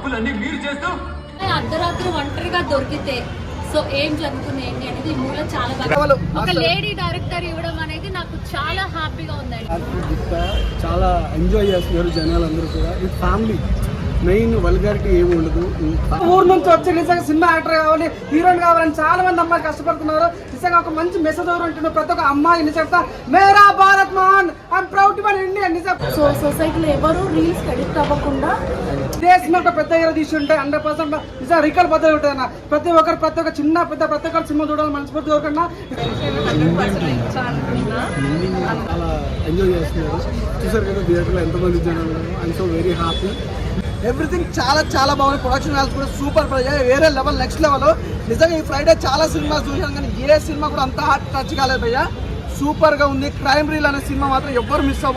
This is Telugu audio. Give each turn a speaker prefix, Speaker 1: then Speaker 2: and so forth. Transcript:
Speaker 1: తప్పులన్నీ మీరు చేస్తూ
Speaker 2: అర్ధరాత్రి ఒంటరిగా దొరికితే సో ఏం జరుగుతుంది ఏంటి అనేది ఈ మూల చాలా బాగా ఒక లేడీ డైరెక్టర్ ఇవ్వడం అనేది నాకు చాలా హ్యాపీగా ఉందండి.
Speaker 3: చాలా ఎంజాయ్ చేస్తున్నారు జనాలందరూ కూడా విత్ ఫ్యామిలీ. మెయిన్ వల్గారిటీ ఏమి ఉండదు.
Speaker 4: ఊరు నుంచి వచ్చి నిజంగా సినిమా యాక్టర్ కావాలి, హీరోయిన్ కావాలని చాలా మంది అమ్మాయిలు కష్టపడుతున్నారు. నిజంగా ఒక మంచి మెసేజ్ ఉంటున్నారు ప్రతి ఒక్క అమ్మాయి. చెప్తా మేరా భారత్ మహాన్, I'm proud to be Indian.
Speaker 2: So సొసైటీలో ఎవరు రీల్స్ ఎడిక్ట్ అవ్వకుండా
Speaker 4: దేశంలో ఒక పెద్ద హీరో తీసి ఉంటే 100% నిజంగా రికార్డ్ పద్ధతి ఉంటుంది అన్న. ప్రతి ఒక్క చిన్న పెద్ద ప్రతి ఒక్కరు సినిమా చూడాలి మనస్ఫూర్తి కోరుకున్నా.
Speaker 3: చాలా ఎంజాయ్ చేస్తున్నారు. చూసారు కదా థియేటర్లో ఎంతమంది జనాలు. I'm so very happy.
Speaker 4: Everything చాలా బాగుంది. ప్రొడక్షన్ వాల్యూస్ కూడా సూపర్, వేరే లెవెల్, నెక్స్ట్ లెవెల్. నిజంగా ఈ ఫ్రైడే చాలా సినిమా చూసాను కానీ ఏ సినిమా కూడా అంత హార్ట్ టచ్ కాలేదు భయ్య. సూపర్ గా ఉంది. క్రైమ్ రీల్ అనే సినిమా మాత్రం ఎవ్వరు మిస్ అవ్వరు.